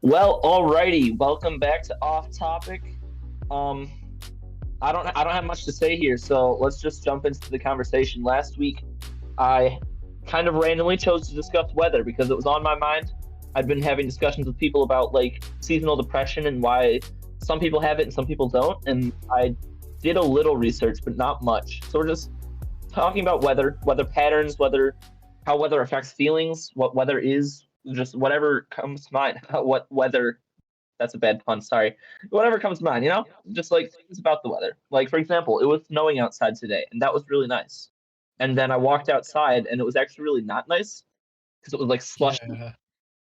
Well, alrighty. Welcome back to Off Topic. Um, I don't have much to say here, so let's just jump into the conversation. Last week, I kind of randomly chose to discuss weather because it was on my mind. I've been having discussions with people about like seasonal depression and why some people have it and some people don't, and I did a little research, but not much. So we're just talking about weather patterns, how weather affects feelings, what weather is, just whatever comes to mind. What weather That's a bad pun, sorry. Whatever comes to mind, just like things about the weather. Like, for example, it was snowing outside today, and that was really nice. And then I walked outside, and it was actually really not nice because it was like slushy. Yeah.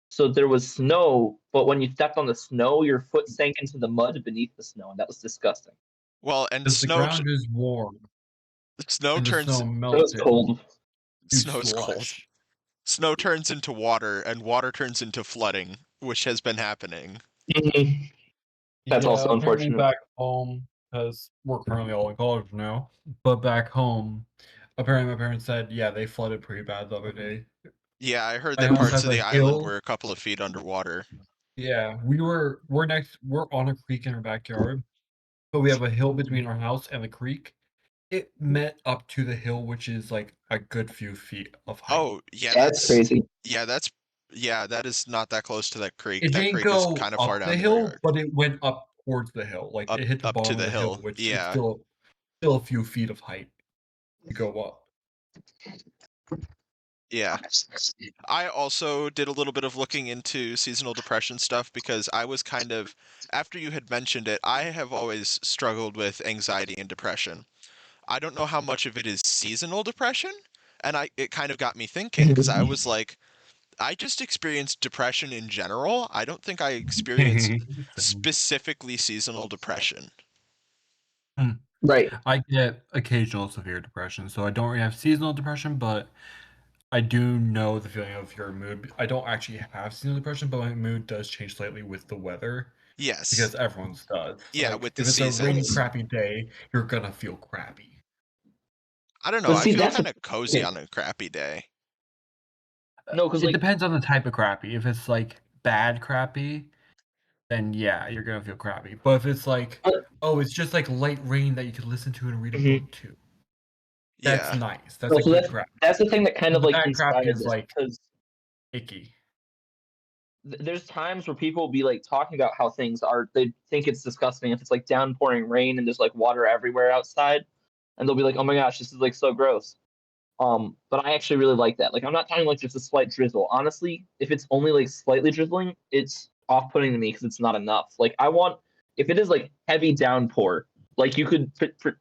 So there was snow, but when you stepped on the snow, your foot sank into the mud beneath the snow, and that was disgusting. Well, and Because the ground is warm snow and the turns snow It was melted cold. to snow's cold. slush. Snow turns into water, and water turns into flooding, which has been happening. Mhm. That's Yeah, also apparently unfortunate. back home, because we're currently all in college now, but back home, apparently my parents said, yeah, they flooded pretty bad the other day. Yeah, I heard My that house parts has of a the island hill. were a couple of feet underwater. Yeah, we're on a creek in our backyard, but we have a hill between our house and the creek. It met up to the hill, which is like a good few feet of height. Oh, yeah, That's crazy. that is not that close to that creek. It That didn't creek is go kind of far up the down in our hill, yard. but it went up towards the hill. Like, Up it hit the up to bottom of the the hill, hill. which is Yeah. still a few feet of height to go up. Yeah. I also did a little bit of looking into seasonal depression stuff because I was after you had mentioned it, I have always struggled with anxiety and depression. I don't know how much of it is seasonal depression, and it kind of got me thinking because I was like, I just experienced depression in general. I don't think I experienced Same. specifically seasonal depression. Hmm. Right. I get occasional severe depression, so I don't really have seasonal depression, but I do know the feeling of your mood. I don't actually have seasonal depression, but my mood does change slightly with the weather Yes. because everyone's does. Yeah, Like, with the if it's a rainy, seasons. crappy day, you're gonna feel crappy. I don't know. But I see, feel that's kind of cozy okay. on a crappy day. No, because It like, depends on the type of crappy. If it's like bad crappy, then yeah, you're gonna feel crappy. But if it's like, but, oh, it's just like light rain that you can listen to and read a mhm. book to, that's Yeah. nice. That's Well, a so good that's crappy. that's the thing that kind But of the like bad crappy inspired is this like because icky. there's times where people will be like talking about how things are. They think it's disgusting if it's like downpouring rain and there's like water everywhere outside, and they'll be like, "Oh my gosh, this is like so gross." But I actually really like that. Like, I'm not talking like just a slight drizzle. Honestly, if it's only like slightly drizzling, it's off-putting to me because it's not enough. Like, I want if it is like heavy downpour, like you could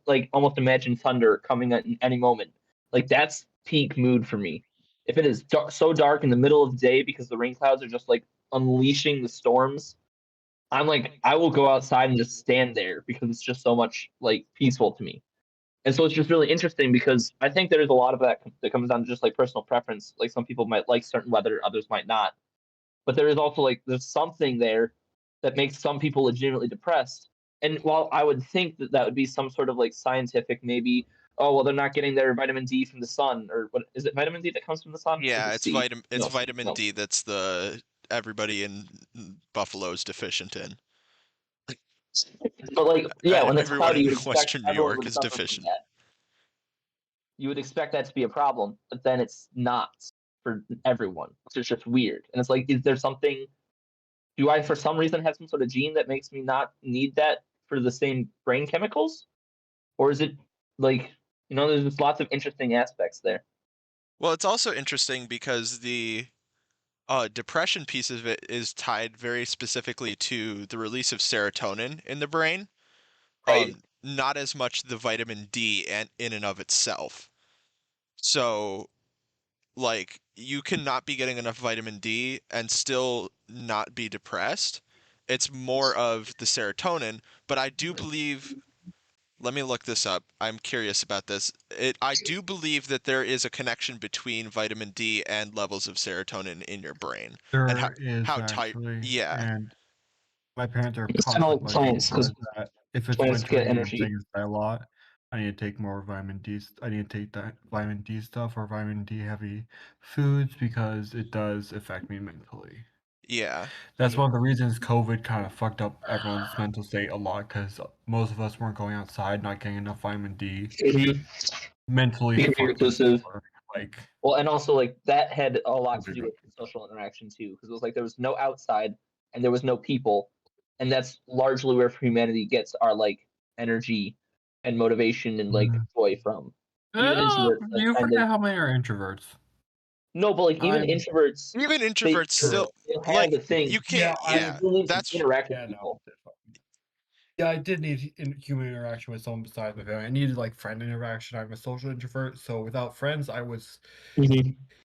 like almost imagine thunder coming at any moment. Like that's peak mood for me. If it is so dark in the middle of the day because the rain clouds are just like unleashing the storms, I'm like I will go outside and just stand there because it's just so much like peaceful to me. And so it's just really interesting because I think there's a lot of that comes down to just like personal preference. Like some people might like certain weather, others might not. But there is also like there's something there that makes some people legitimately depressed. And while I would think that that would be some sort of like scientific, maybe, oh well, they're not getting their vitamin D from the sun, or what is it? Vitamin D that comes from the sun? Or is Yeah, it C? it's No, C. vitamin No. D that's the everybody in Buffalo is deficient in. But like, yeah, when it's Everyone cloudy, you in would expect Western New everyone York would is suffer from deficient. that. You would expect that to be a problem, but then it's not for everyone. It's just weird. And it's like, is there something? Do I, for some reason, have some sort of gene that makes me not need that for the same brain chemicals, or is it like there's just lots of interesting aspects there. Well, it's also interesting because the depression piece of it is tied very specifically to the release of serotonin in the brain. Right. Not as much the vitamin D and in and of itself. So, like, you cannot be getting enough vitamin D and still not be depressed. It's more of the serotonin, but I do believe, let me look this up. I'm curious about this. I do believe that there is a connection between vitamin D and levels of serotonin in your brain, and There is how tight. actually, Yeah, and my parents are It's kind of constantly like bugging me plants for because it that if it's plants winter get and I'm energy. saying this a lot, I need to take more vitamin D. I need to take that vitamin D stuff or vitamin D heavy foods because it does affect me mentally. Yeah. That's one of the reasons COVID kind of fucked up everyone's mental state a lot, because most of us weren't going outside, not getting enough vitamin D. Mentally Being fucked us reclusive. over. Like, Well, and also like that had a lot to do with COVID. social interaction too, because it was like there was no outside and there was no people, and that's largely where humanity gets our like energy and motivation and like joy from. Even introverts like You kind of forget how many are introverts. no, but like even I'm introverts, Even they introverts true. still they have like the thing. you can't. I They Yeah, still need to that's interact with yeah, no. people. Yeah, I did need human interaction with someone besides my family. I needed like friend interaction. I'm a social introvert, so without friends, I was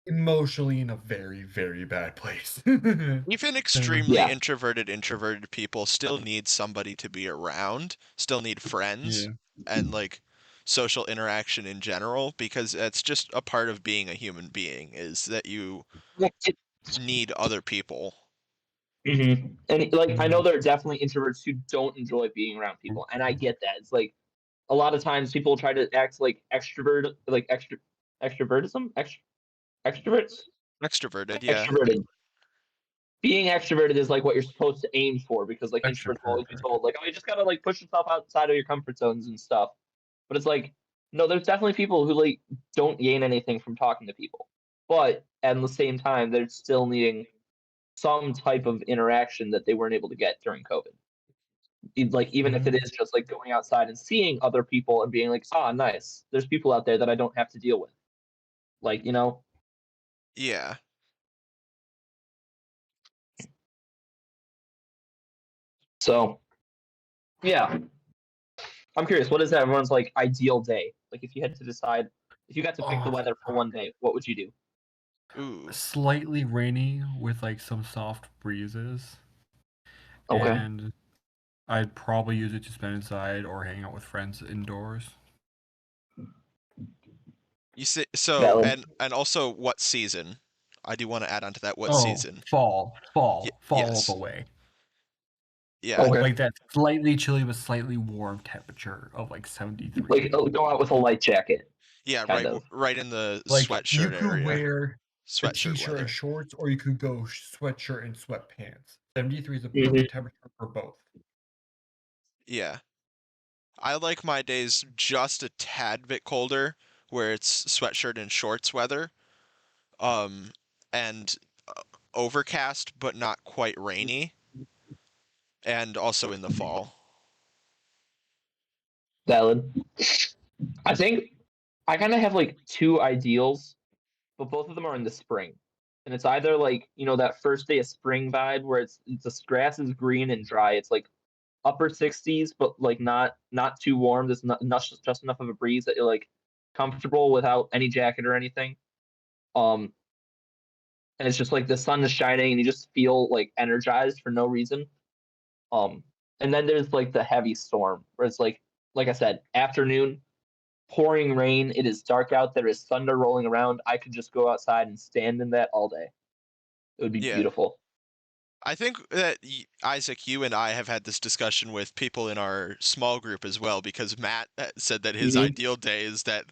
emotionally in a very, very bad place. even extremely Yeah. introverted people still need somebody to be around, still need friends Yeah. and like social interaction in general because it's just a part of being a human being is that you need other people. And like I know Mhm. there are definitely introverts who don't enjoy being around people, and I get that. It's like a lot of times people try to act like extrovertism, extroverts, Extroverted, yeah. extroverted. Being extroverted is like what you're supposed to aim for because like introverts will always be Extrovert. told like, oh, you just gotta like push yourself outside of your comfort zones and stuff. But it's like, no, there's definitely people who like don't gain anything from talking to people, but at the same time, they're still needing some type of interaction that they weren't able to get during COVID. Like even if it Mhm. is just like going outside and seeing other people and being like, ah, nice. There's people out there that I don't have to deal with. Like, you know? Yeah. So yeah. I'm curious, what is everyone's like ideal day? Like if you had to decide if you got to pick the Oh, weather for one day, what would you do? Ooh. slightly rainy with like some soft breezes, Okay. and I'd probably use it to spend inside or hang out with friends indoors. You see, so Valid. and also what season? I do want to add on to that what Oh, season. fall all the Yes. way. Yeah. Okay. Like that slightly chilly but slightly warm temperature of like 73. Like go out with a light jacket, Yeah, kind of. right in the Like you sweatshirt could area. wear a Sweatshirt t-shirt and weather. shorts, or you could go sweatshirt and sweatpants. 73 is a Hmm. perfect temperature for both. Yeah. I like my days just a tad bit colder, where it's sweatshirt and shorts weather. Um, and overcast, but not quite rainy. And also in the fall. Valid. I think I kind of have like two ideals, but both of them are in the spring. And it's either like, you know, that first day of spring vibe where it's the grass is green and dry. It's like upper 60s, but like not too warm. There's not just enough of a breeze that you're like comfortable without any jacket or anything. Um, and it's just like the sun is shining and you just feel like energized for no reason. Um, and then there's like the heavy storm where it's like I said, afternoon, pouring rain. It is dark out. There is thunder rolling around. I could just go outside and stand in that all day. It would be Yeah. beautiful. I think that Isaac, you and I have had this discussion with people in our small group as well, because Matt said that his Mm-hmm. ideal day is that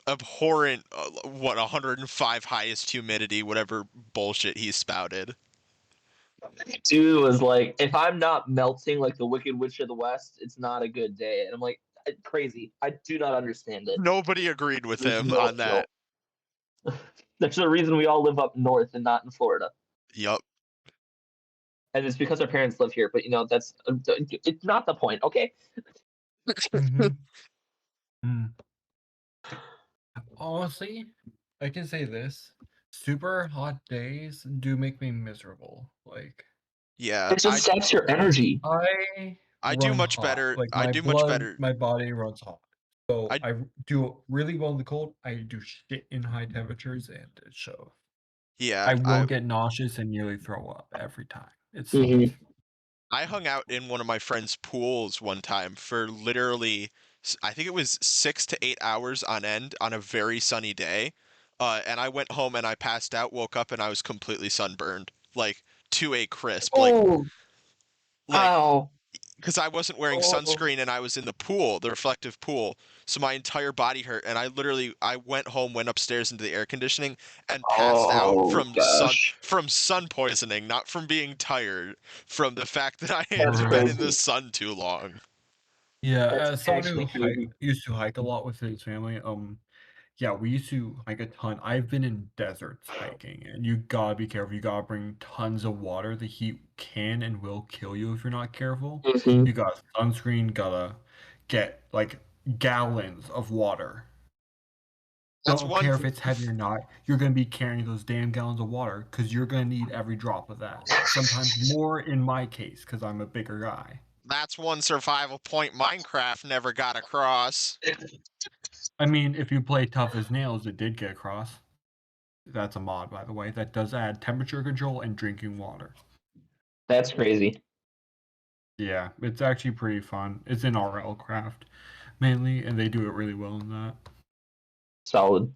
abhorrent, 105 highest humidity, whatever bullshit he spouted. Dude was like, if I'm not melting like the Wicked Witch of the West, it's not a good day. And I'm like, crazy. I do not understand it. Nobody agreed with There's him no on appeal. that. There's a reason we all live up north and not in Florida. Yup. And it's because our parents live here. But you know, it's not the point. Okay. Mm-hmm. Mm. Honestly, I can say this. Super hot days do make me miserable. Like, Yeah, It just saps your energy. I I do run much hot. better. Like I my do much blood, better. my body runs hot. So I I do really well in the cold. I do shit in high temperatures, and it shows. yeah, I will get nauseous and nearly throw up every time. It sucks. Mm-hmm. I hung out in one of my friend's pools one time for literally, I think it was 6 to 8 hours on end on a very sunny day. And I went home and I passed out, woke up and I was completely sunburned, like to a crisp. Oh, Like ow. because I wasn't wearing Oh. sunscreen and I was in the pool, the reflective pool. So my entire body hurt, and I went home, went upstairs into the air conditioning, and passed out Oh gosh, from sun poisoning, not from being tired, from the fact that I had that's been in the crazy. sun too long. Yeah, That's as someone who actually crazy. used to hike a lot with his family, yeah, we used to hike a ton. I've been in deserts hiking, and you gotta be careful. You gotta bring tons of water. The heat can and will kill you if you're not careful. Mhm. You got sunscreen, gotta get like gallons of water. That's Don't one care if it's heavy or not, you're gonna be carrying those damn gallons of water because you're gonna need every drop of that. Sometimes more in my case because I'm a bigger guy. that's one survival point Minecraft never got across. I mean, if you play tough as nails, it did get across. That's a mod, by the way, that does add temperature control and drinking water. That's crazy. Yeah, it's actually pretty fun. It's in RL Craft mainly, and they do it really well in that. Solid.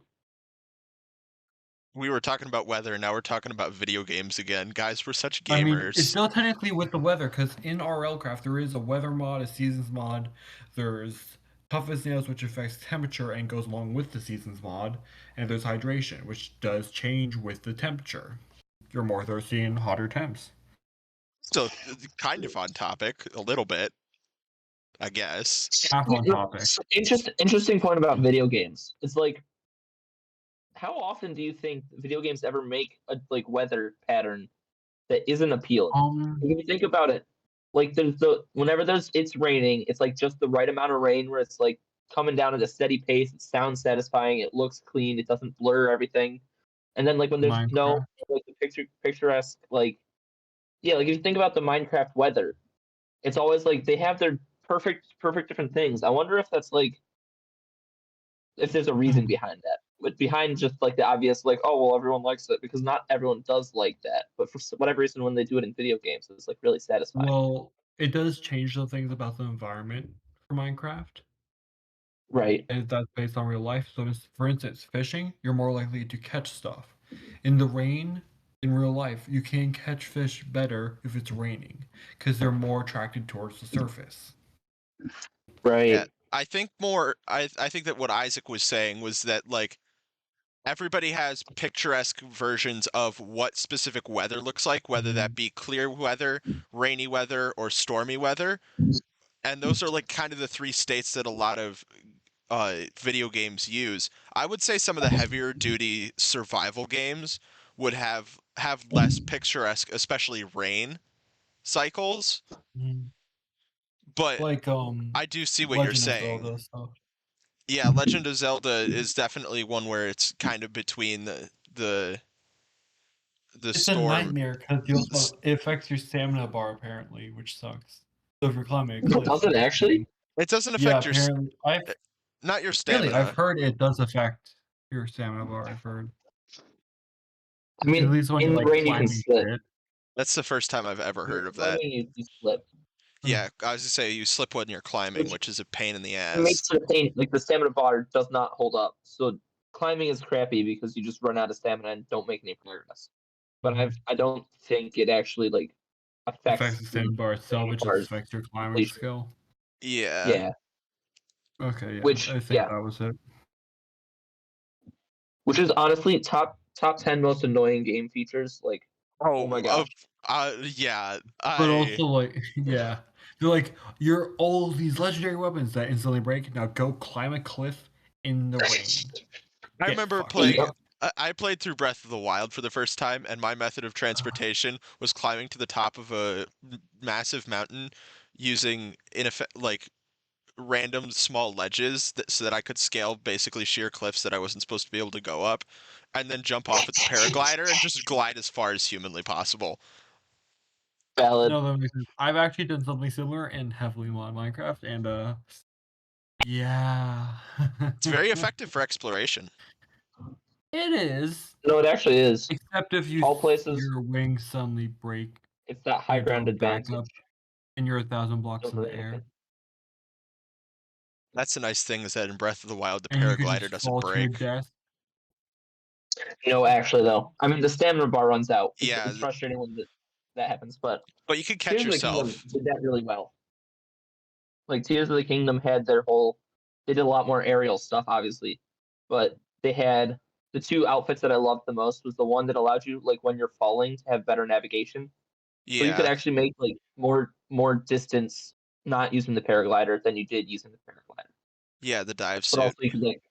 We were talking about weather, and now we're talking about video games again. Guys, we're such I mean, it's gamers. still technically with the weather, because in RL Craft there is a weather mod, a seasons mod, there's tough as nails, which affects temperature and goes along with the seasons mod, and there's hydration, which does change with the temperature. You're more thirsty in hotter temps. So, kind of on topic, a little bit, I guess. Half on topic. Interesting point about video games. It's like, how often do you think video games ever make a like weather pattern that isn't appealing? If you think about it, like whenever it's raining, it's like just the right amount of rain where it's like coming down at a steady pace. It sounds satisfying. It looks clean. It doesn't blur everything. And then like when there's no Minecraft. like the picturesque like yeah, like if you think about the Minecraft weather, it's always like they have their perfect different things. I wonder if that's like if there's a reason behind that. But behind just like the obvious like oh well everyone likes it because not everyone does like that. But for whatever reason when they do it in video games it's like really satisfying. Well, it does change the things about the environment for Minecraft. Right. And that's based on real life. So, for instance, fishing, you're more likely to catch stuff. In the rain, in real life, you can catch fish better if it's raining because they're more attracted towards the surface. Yeah, Right. I think I think that what Isaac was saying was that like everybody has picturesque versions of what specific weather looks like, whether that be clear weather, rainy weather, or stormy weather. And those are like kind of the three states that a lot of video games use. I would say some of the heavier duty survival games would have less picturesque, especially rain cycles. Mhm. But Like I do see what you're Legend of saying. Zelda stuff. Yeah, Legend of Zelda is definitely one where it's kind of between the It's a storm. nightmare because it affects your stamina bar apparently, which sucks. So if you're climbing a cliff, Does it actually? It doesn't yeah, affect apparently not your I've stamina. heard it does affect your stamina bar. I've heard I at mean least when you're in the like rain you can climbing slip. shit. That's the first time I've ever heard You're of that. climbing you slip. Yeah, I was to say you slip when you're climbing, Which which is a pain in the makes ass. the pain like the stamina bar does not hold up. So climbing is crappy because you just run out of stamina and don't make any progress. But I don't think it actually like Affects affects the the stamina bar itself, training it just bars affects your climbing completion. skill. Yeah. Yeah. Okay, yeah, Which I think yeah. that was it. Which is honestly top 10 most annoying game features. Like, oh my Oh, gosh. yeah. But also, like, yeah, they're like, you're all these legendary weapons that instantly break. Now go climb a cliff in the rain. I Get remember fucked. playing. Yep. I played through Breath of the Wild for the first time, and my method of transportation was climbing to the top of a massive mountain using like random small ledges so that I could scale basically sheer cliffs that I wasn't supposed to be able to go up, and then jump off with the paraglider and just glide as far as humanly possible. Valid. No, that makes sense. I've actually done something similar in heavily mod Minecraft, and yeah, It's very effective for exploration. it is. No, it actually is. Except if you All places your wings suddenly break, it's that high you go ground back advantage. up, and you're 1,000 blocks Don't in really the air, That's the nice thing is that in Breath of the Wild, the and you can paraglider just doesn't fall to your break. death. No, actually though. I mean the stamina bar runs out. Yeah, It's frustrating when that happens, but but you can catch Tears of the Kingdom yourself. did that really well. Like Tears of the Kingdom had their whole. They did a lot more aerial stuff, obviously, but they had the two outfits that I loved the most was the one that allowed you, like when you're falling, to have better navigation. So you could Yeah. actually make like more distance not using the paraglider than you did using the paraglider. Yeah, the dive But suit. also you could like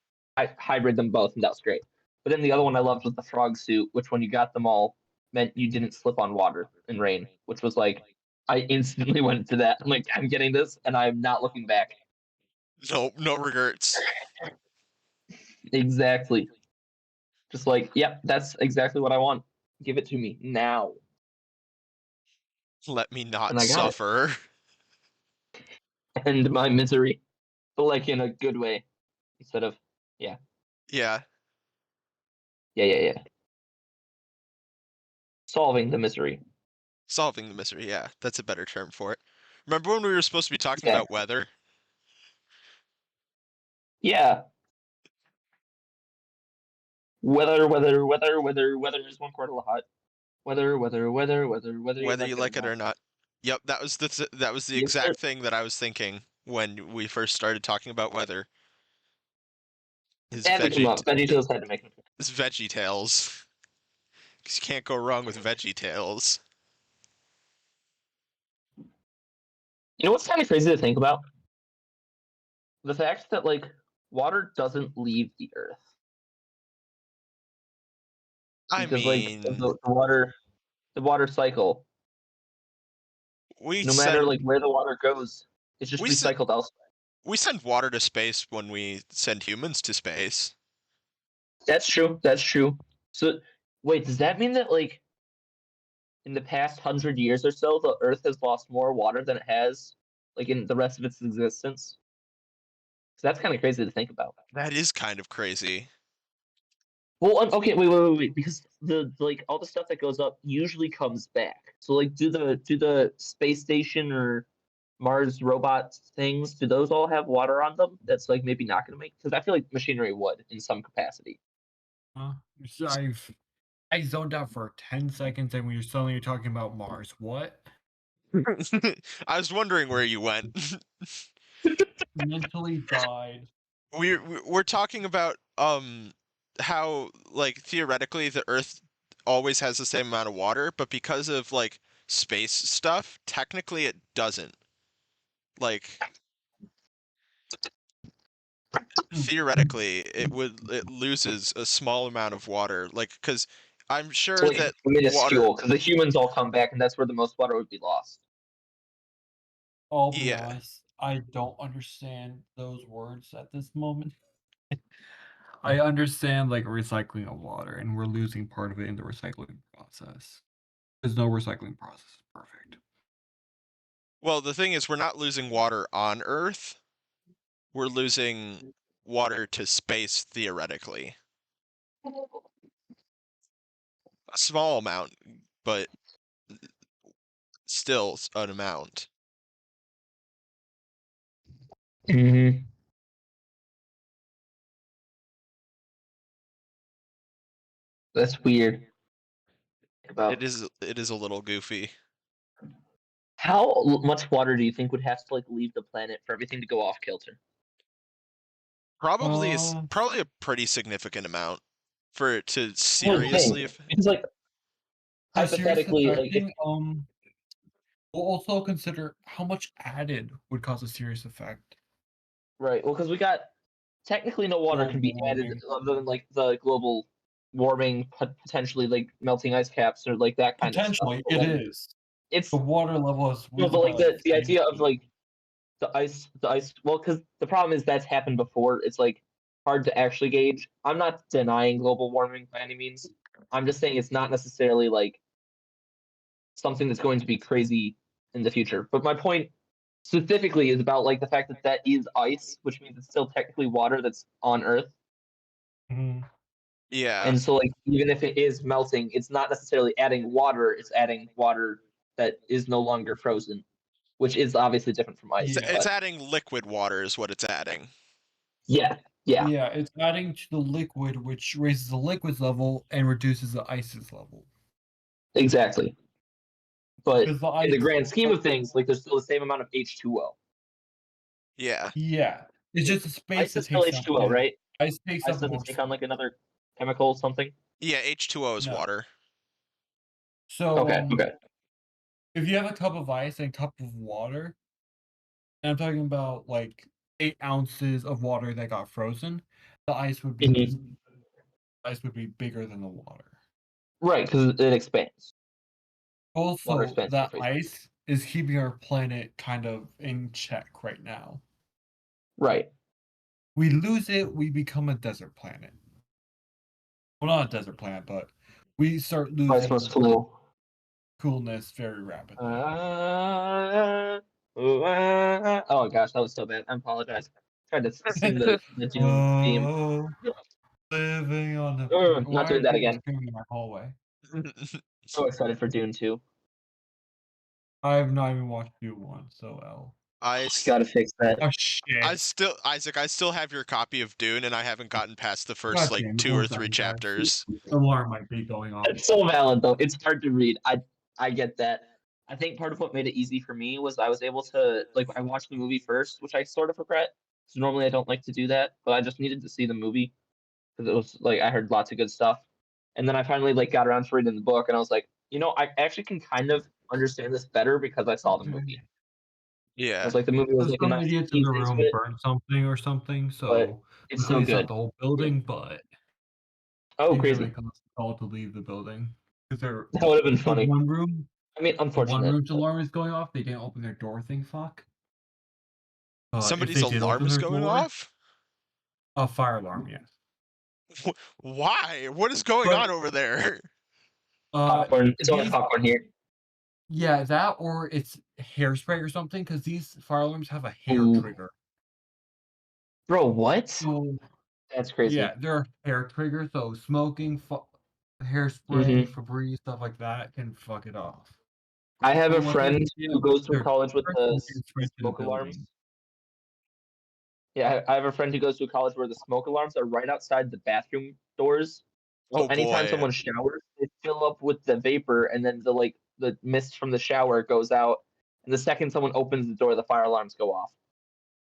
hybrid them both, and that was great. But then the other one I loved was the frog suit, which when you got them all meant you didn't slip on water in rain, which was like I instantly went to that. I'm like, I'm getting this, and I'm not looking back. No regrets. Exactly. Just like, yep, that's exactly what I want. Give it to me now. Let me not And I got it. suffer. End my misery. But like in a good way. Instead of Yeah. Yeah. Solving the misery. Solving the misery, yeah. That's a better term for it. Remember when we were supposed to be talking Yeah. about weather? Yeah. Weather is one quarter hot. Weather. Whether you like it or not. Yep, that was the Yes, sir. exact thing that I was thinking when we first started talking about weather. His Had to come up. VeggieTales had to make it. His Veggie Tales. 'Cause you can't go wrong with Veggie Tales. You know what's kind of crazy to think about? The fact that like water doesn't leave the earth. I Because mean, like the water cycle, we no matter send like where the water goes, it's just we send recycled elsewhere. we send water to space when we send humans to space. That's true. That's true. So wait, does that mean that like in the past 100 years or so, the Earth has lost more water than it has like in the rest of its existence? So that's kind of crazy to think about. That is kind of crazy. Well, okay, wait, because the like all the stuff that goes up usually comes back. So like, do the space station or Mars robot things, do those all have water on them? That's like maybe not going to make, because I feel like machinery would in some capacity. So I zoned out for 10 seconds, and when you're suddenly talking about Mars, what? I was wondering where you went. Mentally died. We're talking about how like theoretically the Earth always has the same amount of water, but because of like space stuff, technically it doesn't. Like theoretically it loses a small amount of water, like because I'm sure So like that minuscule, because the humans all come back, and that's where the most water would be lost. I'll be yeah. honest, I don't understand those words at this moment. I understand like recycling of water, and we're losing part of it in the recycling process. There's no recycling process is perfect. Well, the thing is we're not losing water on Earth. We're losing water to space theoretically. A small amount, but still an amount. Mm-hmm. That's weird. It is a little goofy. How much water do you think would have to like leave the planet for everything to go off kilter? Probably Uh, probably a pretty significant amount for it to I would think, seriously because like for serious hypothetically, like if, affecting, we'll also consider how much added would cause a serious effect. right, well, because we got technically no water can be Global added warming. other than like the global warming, potentially like melting ice caps or like that kind of stuff. Potentially, But, it like, is. it's The water level has no, risen but by like like the 10 idea of feet. like the ice. Well, because the problem is that's happened before. It's like hard to actually gauge. I'm not denying global warming by any means. I'm just saying it's not necessarily like something that's going to be crazy in the future. But my point specifically is about like the fact that that is ice, which means it's still technically water that's on Earth. Mhm. Yeah. And so like even if it is melting, it's not necessarily adding water, it's adding water that is no longer frozen, which is obviously different from ice. Yeah. It's But adding liquid water is what it's adding. yeah. Yeah, it's adding to the liquid, which raises the liquid's level and reduces the ice's level. Exactly. But Because the in the ice, grand scheme of things, like there's still the same amount of H2O. Yeah. Yeah. It's just the space Ice that is still takes up. H2O, Yeah. right? Ice takes Ice up doesn't more take on like space. another chemical or something. Yeah, H2O is No. water. So Okay. if you have a cup of ice and a cup of water, and I'm talking about like 8 ounces of water that got frozen, the ice would be Mhm. bigger than the water. Right, because it expands. Water Also, expands that surface. ice is keeping our planet kind of in check right now. Right. We lose it, we become a desert planet. Well, not a desert planet, but we start Ice must losing flow. coolness very rapidly. Oh gosh, that was so bad. I apologize. Tried to sing the Dune theme. Oh, living on the. Not Why doing are that people again. screaming in my hallway? So excited for Dune 2. I have not even watched Dune 1, so L. Gotta fix that. Oh shit! Isaac, I still have your copy of Dune, and I haven't gotten past the first God like damn it, 2 we're or 3 done, guys. chapters. Alarm might be going off. It's so valid though. It's hard to read. I get that. I think part of what made it easy for me was I was able to like I watched the movie first, which I sort of regret. So normally I don't like to do that, but I just needed to see the movie because it was like I heard lots of good stuff. And then I finally like got around to reading the book, and I was like, I actually can kind of understand this better because I saw the movie. I Yeah. was like, the movie was So like a some nice idiots in ease the into room it, burned something or something, but so it's so luckily it's not good. the whole building, but Oh, they crazy! like called to leave the building because they're That would have been the funny. one room. I mean, The one unfortunate. room's alarm is going off. They didn't open their door. Thing fuck. If Somebody's they did open alarm's their going door, off? a fire alarm, yes. Why? What is going on But over there? Popcorn. It's only these, popcorn here. yeah, that or it's hairspray or something because these fire alarms have a hair Ooh. trigger. Bro, what? So That's crazy. yeah, there are hair triggers. So smoking, hairspray, Mhm. Febreze, stuff like that can fuck it off. I have So a what they friend did who goes to their college with the hairspray to the smoke alarms. building. Yeah, I have a friend who goes to a college where the smoke alarms are right outside the bathroom doors. So Oh anytime boy. someone showers, they fill up with the vapor, and then the mist from the shower goes out. And the second someone opens the door, the fire alarms go off.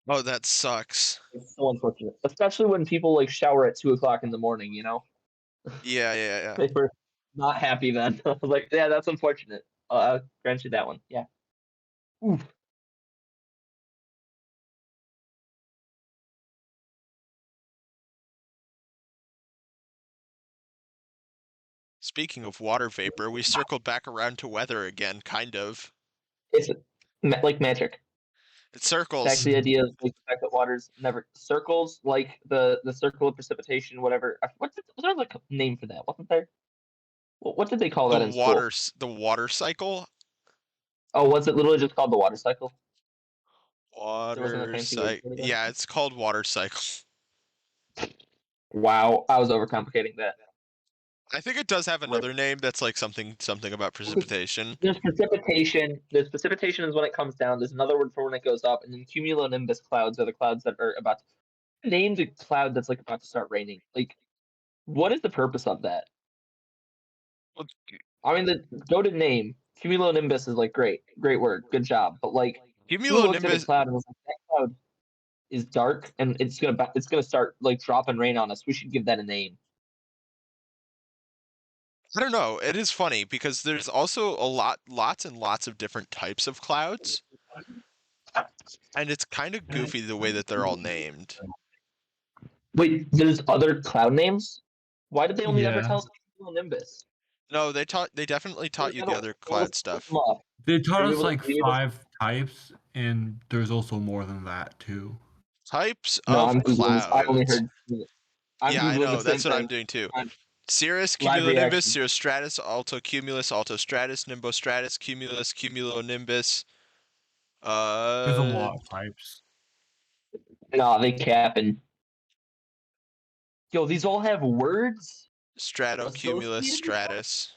Oh, that sucks. It's so unfortunate, especially when people like shower at 2 o'clock in the morning. Yeah. They were not happy then. I was like, yeah, that's unfortunate. I'll grant you that one. Yeah. Oof. Speaking of water vapor, we circled back around to weather again, kind of. It's like magic. It Back circles. to the idea of like the fact that water's never circles, like the circle of precipitation, whatever. Was there like a name for that? Wasn't there? What did they call that in school? The water cycle? Oh, was it literally just called the water cycle? There wasn't a Water fancy word cycle. for it again. Yeah, it's called water cycle. Wow, I was overcomplicating that. I think it does have Rip. another name that's like something about precipitation. There's precipitation. There's precipitation is when it comes down. There's another word for when it goes up, and then cumulonimbus clouds are the clouds that are about to name the cloud that's like about to start raining. Like, what is the purpose of that? Well, I mean, the goated name cumulonimbus is like great word, good job. But like, who looked at a Cumulonimbus. cloud and was like, that cloud is dark and it's gonna start like dropping rain on us. We should give that a name. I don't know. It is funny because there's also lots and lots of different types of clouds, and it's kind of goofy the way that they're all named. Wait, there's other cloud names? Why did they only ever Yeah. tell us cumulonimbus? No, they definitely taught you the other cloud stuff. They taught Are you us able to- like are you able to- 5 types, and there's also more than that too. Types No, of I'm Googling this. I only clouds. heard. I'm Yeah, I Googling the know. same That's what I'm thing. doing too. I'm- Cirrus, Live cumulonimbus, reaction. cirrostratus, altocumulus, altostratus, nimbostratus, cumulus, cumulonimbus. There's a lot of types. No, they capping. Yo, these all have words. Stratocumulus, Associated? stratus.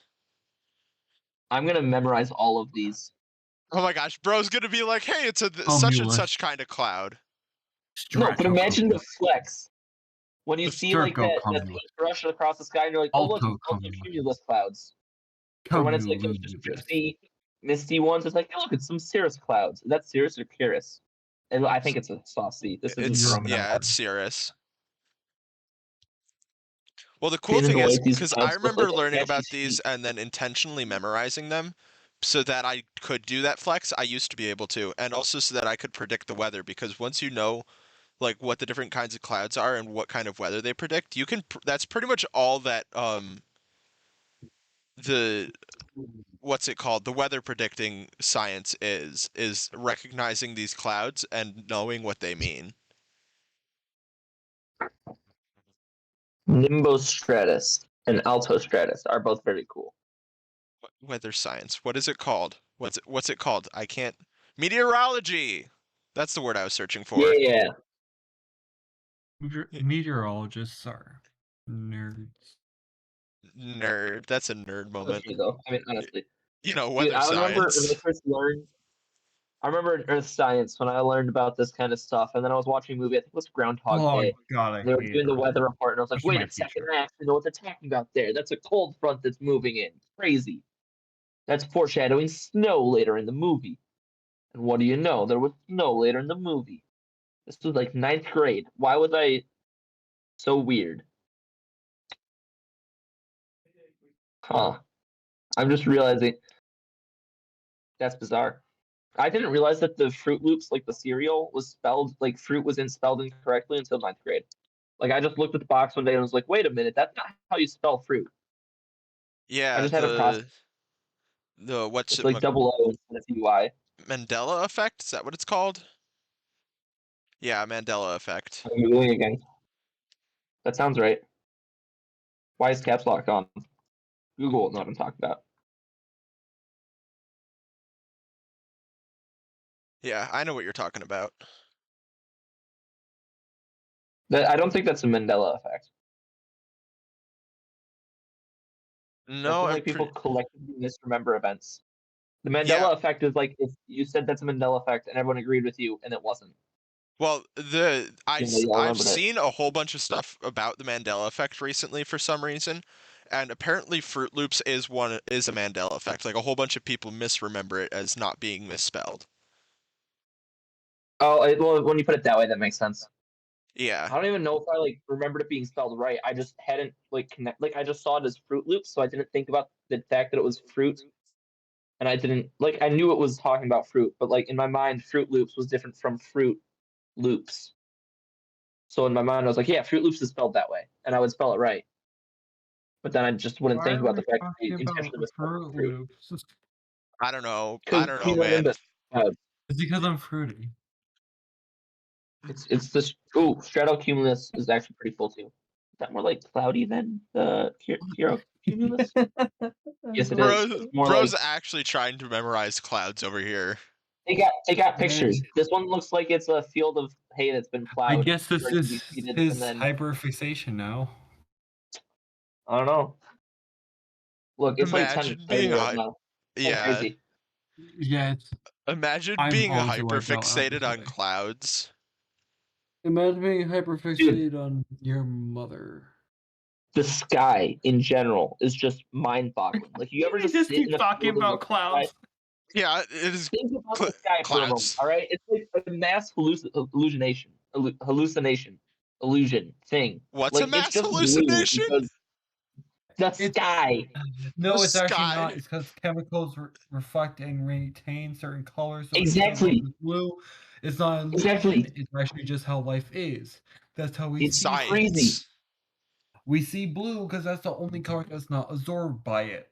I'm gonna memorize all of these. Oh my gosh, bro's gonna be like, hey, it's a such and such kind of cloud. No, but imagine the flex when you The see like that Stratocumulus. paintbrush across the sky, and you're like, oh look, it's cumulus clouds. Or when it's like those just drifty, misty ones, it's like, oh look, it's some cirrus clouds. Is that cirrus or cirrus? And I think it's a saucy. This isn't It's Roman Empire. it's Cirrus. Well, the cool Seeing thing the is way these because I clouds look remember like learning Apache about these sheep. and then intentionally memorizing them so that I could do that flex. I used to be able to, and also so that I could predict the weather, because once you know like what the different kinds of clouds are and what kind of weather they predict, you can that's pretty much all that the what's it called? The weather predicting science is recognizing these clouds and knowing what they mean. Nimbostratus and altostratus are both very cool. Weather science. What is it called? What's it called? I can't. Meteorology. That's the word I was searching for. Yeah. Meteorologists are nerds. Nerd. That's a nerd That's moment. true, though. I mean, honestly. You know, Dude, weather I remember when I science. first learned. I remember in Earth Science when I learned about this kind of stuff, and then I was watching a movie. I think it was Groundhog Oh Day. god, I And they were hate doing the Earth. weather report, and I was like, Especially "Wait my a second, teacher. I actually know what they're talking about there. That's a cold front that's moving in. Crazy. That's foreshadowing snow later in the movie." And what do you know? There was snow later in the movie. This was like 9th grade. Why was I so weird? Huh. I'm just realizing that's bizarre. I didn't realize that the Fruit Loops, like the cereal, was spelled like fruit was spelled incorrectly until 9th grade. Like I just looked at the box one day and was like, wait a minute, that's not how you spell fruit. I Yeah, just had a process. the what's It's it like double O instead of UI. Mandela effect? Is that what it's called? Yeah, Mandela effect. I'm Googling again. That sounds right. Why is caps lock on? Google will know what I'm talking about. Yeah, I know what you're talking about. I don't think that's a Mandela effect. That's No, when I'm like people pretty. collectively misremember events. The Yeah, Mandela effect is like if you said that's a Mandela effect and everyone agreed with you and it wasn't. well, You all I've remembered it. seen a whole bunch of stuff about the Mandela effect recently for some reason, and apparently Fruit Loops is a Mandela effect. Like a whole bunch of people misremember it as not being misspelled. Oh, well, when you put it that way, that makes sense. Yeah. I don't even know if I like remembered it being spelled right. I just hadn't like like I just saw it as Fruit Loops, so I didn't think about the fact that it was fruit, and I didn't like I knew it was talking about fruit, but like in my mind, Fruit Loops was different from Fruit Loops. So in my mind, I was like, yeah, Fruit Loops is spelled that way, and I would spell it right. But then I just wouldn't Why think are about we the fact that talking they about intentionally misspelled Fruit fruit. Loops? I don't know. I Because don't know, man. cumulonimbus. It's because I'm fruity. It's this. Oh, stratocumulus is actually pretty cool too. Is that more like cloudy than the cirrocumulus? Yes, it is. It's more like Bro's actually trying to memorize clouds over here. they got pictures. This one looks like it's a field of hay that's been I plowed. guess this ready to be is seeded, and his then hyperfixation now. I don't know. Look, it's like Imagine 10:30 being right now. Kind of yeah. crazy. Yeah, Imagine I'm being always wiped out hyperfixated on today. clouds. Imagine being Dude, hyperfixated on your mother. the sky in general is just mind-boggling. Like you ever You just just sit in keep a talking field and about look at the sky? clouds. Yeah, it is Think about the sky for a moment, clouds. all right? It's like a mass illusion thing. What's a Like it's mass just blue hallucination? because the It's sky. The no, it's actually sky. not. It's because chemicals reflect and retain certain colors, so it shows up Exactly. as blue. It's not an illusion. Exactly. It's actually just how life is. That's how we It's see things. crazy. Science. We see blue because that's the only color that's not absorbed by it.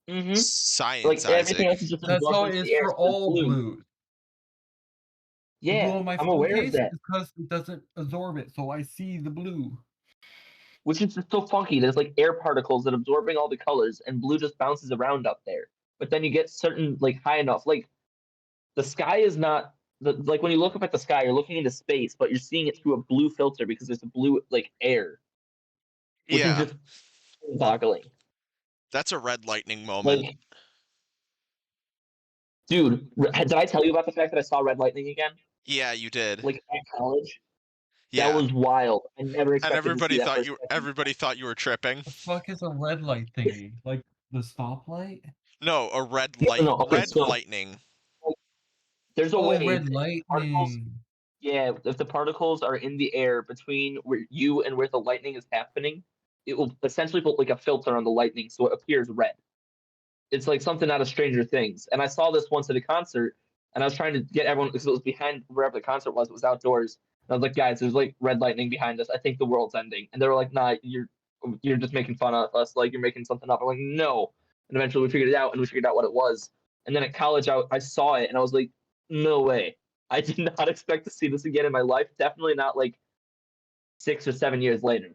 Mm-hmm. Science, Like everything Isaac. else is just That's absorbed how it into is the air. for So it's all blue. blues. The blue Yeah, on my I'm phone aware of case that. is because it doesn't absorb it, so I see the blue. Which is just so funky. There's like air particles that absorbing all the colors, and blue just bounces around up there. But then you get certain like high enough. Like the sky is not like when you look up at the sky, you're looking into space, but you're seeing it through a blue filter because there's a blue like air, which is Yeah, just boggling. that's a red lightning moment. Like, dude, did I tell you about the fact that I saw red lightning again? Yeah, you did. Like at college, that Yeah, was wild. I never and expected to see that for a second. everybody thought you were tripping. The fuck is a red light thingy? Like the stoplight? No, a No, no, okay, red so lightning. There's a Oh, way red if the particles, lightning. yeah, if the particles are in the air between where you and where the lightning is happening, it will essentially put like a filter on the lightning so it appears red. It's like something out of Stranger Things. And I saw this once at a concert, and I was trying to get everyone because it was behind wherever the concert was. It was outdoors. And I was like, guys, there's like red lightning behind us. I think the world's ending. And they were like, nah, you're just making fun of us. Like you're making something up. I'm like, no. And eventually we figured it out, and we figured out what it was. And then at college, I saw it, and I was like, no way. I did not expect to see this again in my life. Definitely not like 6 or 7 years later.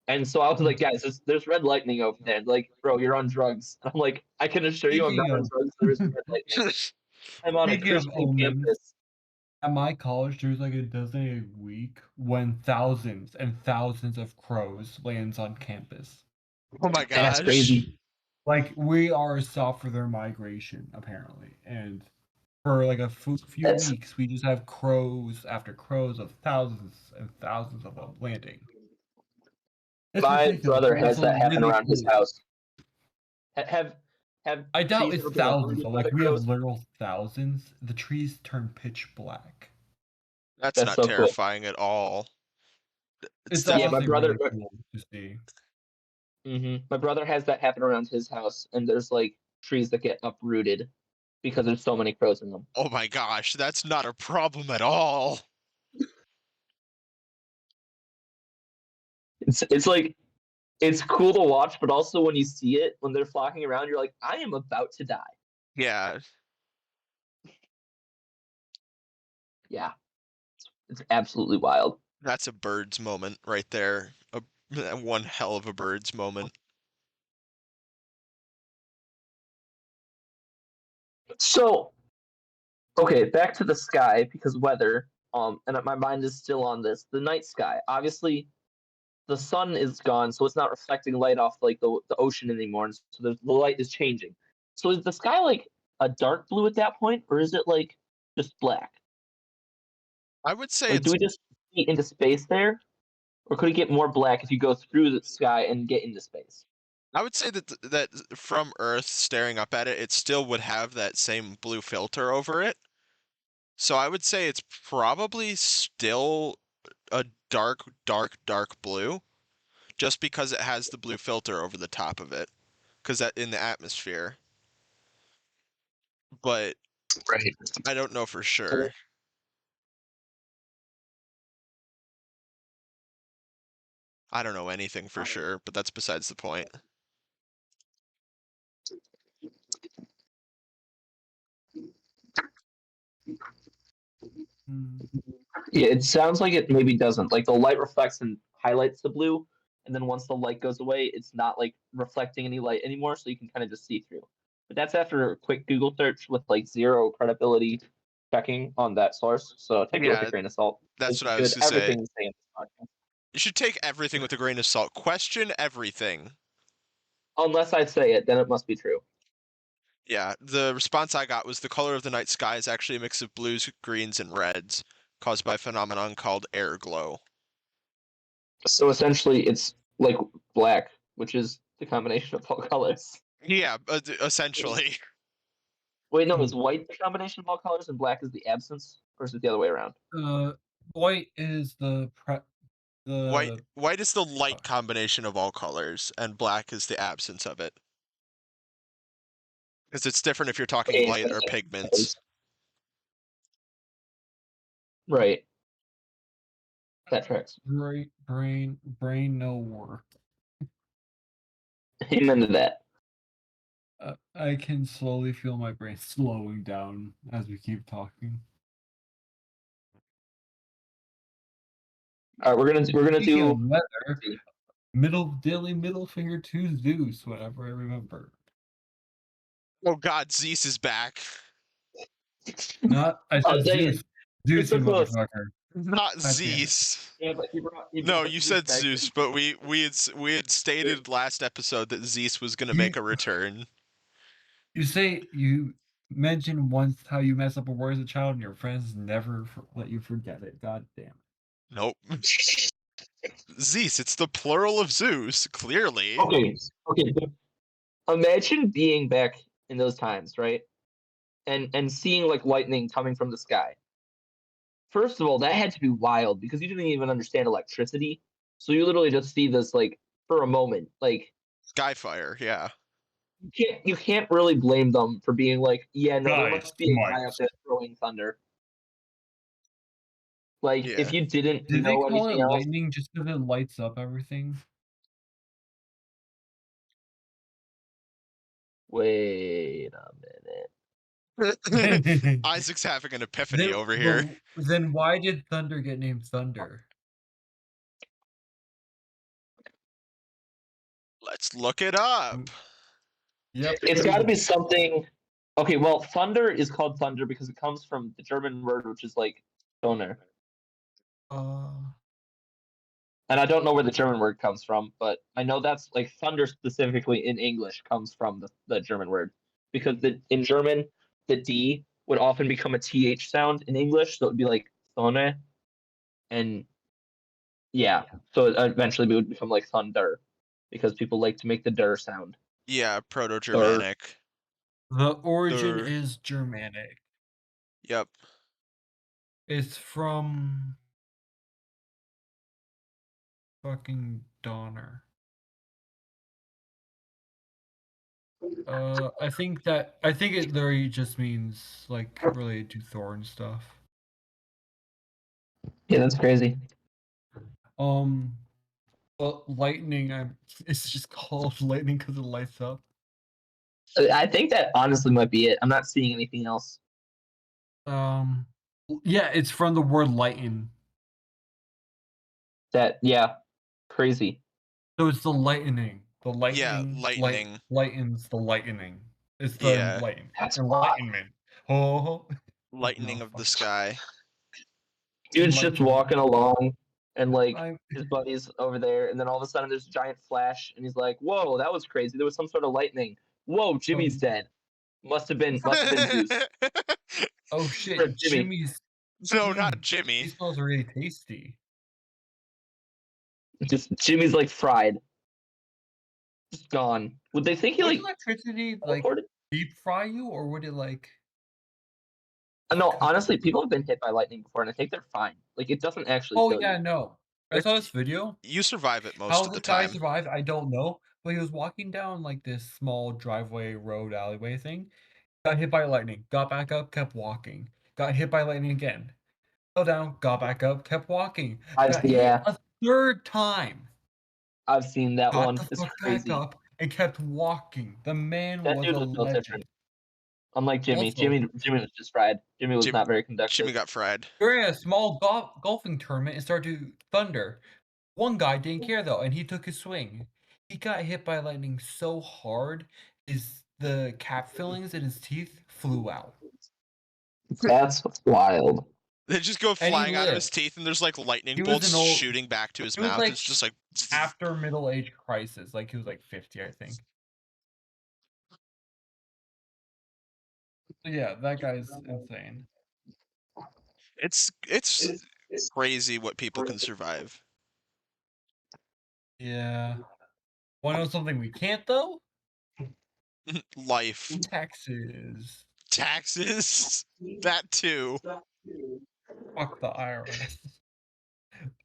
And so I was like, guys, there's red lightning over there. Like, bro, you're on drugs. And I'm like, I can assure you I'm not Speaking on of drugs. There is red lightning. I'm on a speaking of Christian omens, campus. at my college there's like a dozen a week when thousands and thousands of crows lands on campus. Oh my That's gosh. crazy. Like we are stopped for their migration apparently, and for like a few That's weeks we just have crows after crows of thousands and thousands of them landing. It's my ridiculous, brother but has also that happen really around his cool. house. Have I doubt trees it's ever been thousands, uprooted but by the like we have crows? literal thousands. The trees turn pitch black. That's That's not so cool. terrifying at all. It's Yeah, my honestly brother. really cool to see. My brother has that happen around his house, and there's like trees that get uprooted because there's so many crows in them. Oh my gosh, that's not a problem at all. It's like it's cool to watch, but also when you see it when they're flocking around, you're like, I am about to die. Yeah. Yeah, it's absolutely wild. That's a bird's moment right there. One hell of a bird's moment. So, okay, back to the sky because weather. And my mind is still on this. The night sky. Obviously, the sun is gone, so it's not reflecting light off like the ocean anymore, and so the light is changing. So is the sky like a dark blue at that point, or is it like just black? I would say Like, do it's we just see into space there, or could it get more black if you go through the sky and get into space? I would say that from Earth staring up at it, it still would have that same blue filter over it. So I would say it's probably still a dark, dark, dark blue, just because it has the blue filter over the top of it, because that in the atmosphere. But Right. I don't know for sure. I don't know anything for sure, but that's besides the point. Yeah, it sounds like it maybe doesn't. Like the light reflects and highlights the blue, and then once the light goes away, it's not like reflecting any light anymore, so you can kind of just see through. But that's after a quick Google search with like zero credibility checking on that source. So take it with a Yeah, grain of salt. that's This what is I was good. to say. Everything we say in this podcast. You should take everything with a grain of salt. Question everything. Unless I say it, then it must be true. Yeah, the response I got was the color of the night sky is actually a mix of blues, greens, and reds, caused by a phenomenon called air glow. So essentially, it's like black, which is the combination of all colors. Yeah, essentially. Wait, no, is white the combination of all colors and black is the absence, or is it the other way around? White is the White is the light combination of all colors, and black is the absence of it. Because it's different if you're talking Okay, light or pigments. right. That tracks. brain no work. Amen to that. I can slowly feel my brain slowing down as we keep talking. All right, we're gonna Speaking do of weather, daily middle finger to Zeus, whatever I remember. Oh god, Zeus is back. Not I Oh, said dang it. Zeus. Zeus, so you close. motherfucker. Not God damn it. Zeus. Yeah, but he No, brought you Zeus said back. Zeus, but we had stated last episode that Zeus was gonna make a return. You mentioned once how you mess up a word as a child and your friends never let you forget it. God damn it. Nope. Zeus, it's the plural of Zeus, clearly. Okay. Imagine being back in those times, right? and seeing like lightning coming from the sky. First of all, that had to be wild because you didn't even understand electricity. So you literally just see this like for a moment. Like Skyfire, yeah. you can't really blame them for being like, yeah, no, there Guys, must be a guy Mike. up there throwing thunder. Like Yeah. if you didn't Did they know call it anything else, lightning just because it lights up everything? wait a minute. Isaac's having an epiphany over here. Then why did thunder get named Thunder? Let's look it up. Yep. It's got to be something. Okay, well, thunder is called thunder because it comes from the German word, which is like Donner. And I don't know where the German word comes from, but I know that's like thunder specifically in English comes from the German word because in German the D would often become a TH sound in English, so it would be like Sonne, and yeah, so eventually it would become like thunder because people like to make the der sound. Yeah, Proto-Germanic. The origin Der. is Germanic. Yep. It's from fucking Donner. I think it literally just means like related to Thor and stuff. Yeah, that's crazy. But lightning, it's just called lightning because it lights up. I think that honestly might be it. I'm not seeing anything else. Yeah, it's from the word lighten. Yeah, crazy. So it's the lightning. The lightning. Yeah, lightning. Lightens the lightning. It's the Yeah. lightning. That's Enlightenment. Oh. Lightning No, of the fuck. sky. Dude's just walking along, and like I'm- his buddy's over there, and then all of a sudden there's a giant flash, and he's like, "Whoa, that was crazy! There was some sort of lightning. Whoa, Jimmy's dead. Must have been Zeus." Oh shit, Rip Jimmy. Jimmy's. No, not Jimmy. He smells really tasty. Just Jimmy's like fried, just gone. Would they think he Would like electricity like teleported? deep fry you, or would it like? No, honestly, people have been hit by lightning before, and I think they're fine. Like it doesn't actually Oh kill yeah, you. no. I saw this video. You survive it most How of the this guy time. survived, I don't know. But he was walking down like this small driveway, road, alleyway thing. Got hit by lightning. Got back up, kept walking. Got hit by lightning again. Fell down, got back up, kept walking. Got hit a third time. I've seen that Got one. the It's fuck crazy. back up and kept walking. The man That was dude a was built legend. different. Unlike Jimmy. Also- Jimmy was just fried. Jimmy was not very conductive. Jimmy got fried. During a small golfing tournament, it started to thunder. One guy didn't care though, and he took his swing. He got hit by lightning so hard, the cap fillings in his teeth flew out. That's wild. They just go And he flying out of his lived. teeth, and there's like lightning He was bolts an old- shooting back to his he was, mouth. like, It's just like After middle age crisis, like he was like 50, I think. So yeah, that guy's insane. it's crazy what people can survive. Yeah. Wanna know something we can't though? Life. Taxes. Taxes. That too. Fuck the IRS.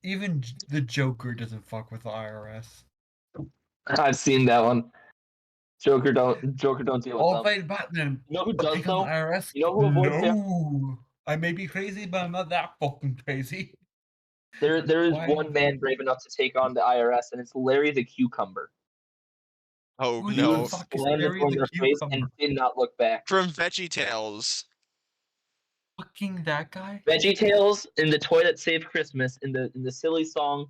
Even the Joker doesn't fuck with the IRS. I've seen that one. Joker don't deal with I'll them. fight about them. You know who does Take on though? the IRS? You know who avoids him? No. I may be crazy, but I'm not that fucking crazy. There is Why? one man brave enough to take on the IRS, and it's Larry the Cucumber. Oh Who no. the fuck is Slammed it Larry in the their face and Cucumber? did not look back. From VeggieTales. Fucking that guy? VeggieTales in the Toy That Saved Christmas in the silly song,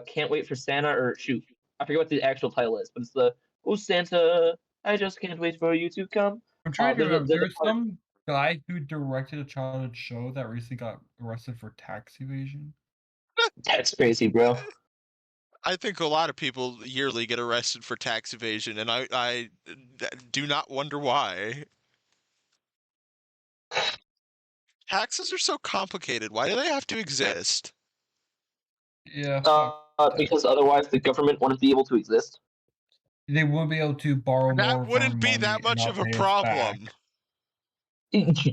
Can't Wait for Santa, or shoot, I forget what the actual title is, but it's the "Oh Santa, I just can't wait for you to come." I'm trying to remember. there's a There's part- some guy who directed a childhood show that recently got arrested for tax evasion. That's crazy, bro. I think a lot of people yearly get arrested for tax evasion, and I do not wonder why. Taxes are so complicated. Why do they have to exist? Yeah. Because otherwise the government wouldn't be able to exist. They wouldn't be able to borrow more. That of wouldn't our be money that and much not of a pay us problem. back.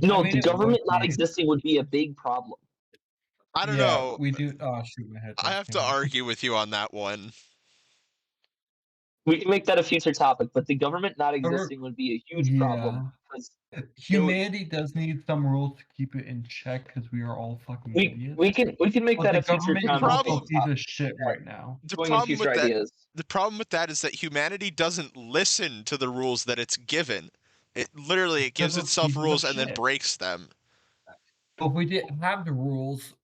No, mean, the it government would not be. existing would be a big problem. I don't Yeah, know. we do. Oh shoot, my head. I have to argue with you on that one. We can make that a future topic, but the government not Or- existing would be a huge yeah. problem because Humanity does need some rules to keep it in check because we are all fucking idiots. we can make But that the a future government is problem- also a piece of shit right now. The going in problem future with that, ideas. the problem with that is that humanity doesn't listen to the rules that it's given. It literally it gives Because of itself pieces of rules and then shit. breaks them. But if we didn't have the rules,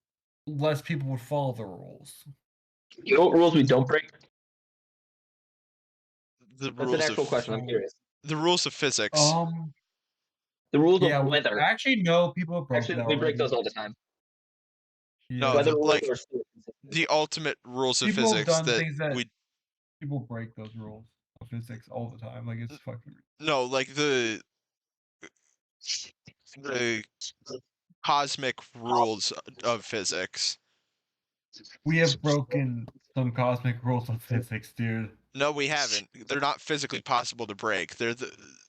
less people would follow the rules. You know what rules we don't break? The That's an rules actual of question. I'm curious. the rules of physics. The rules Yeah, of weather. actually, no, people have broken Actually, that we break already. those all the time. Yeah. No, Weather rules like are still consistent. the ultimate rules of People have physics done that things that we people break those rules of physics all the time. Like it's fucking. no, like the cosmic rules of physics. We have broken some cosmic rules of physics, dude. No, we haven't. They're not physically possible to break.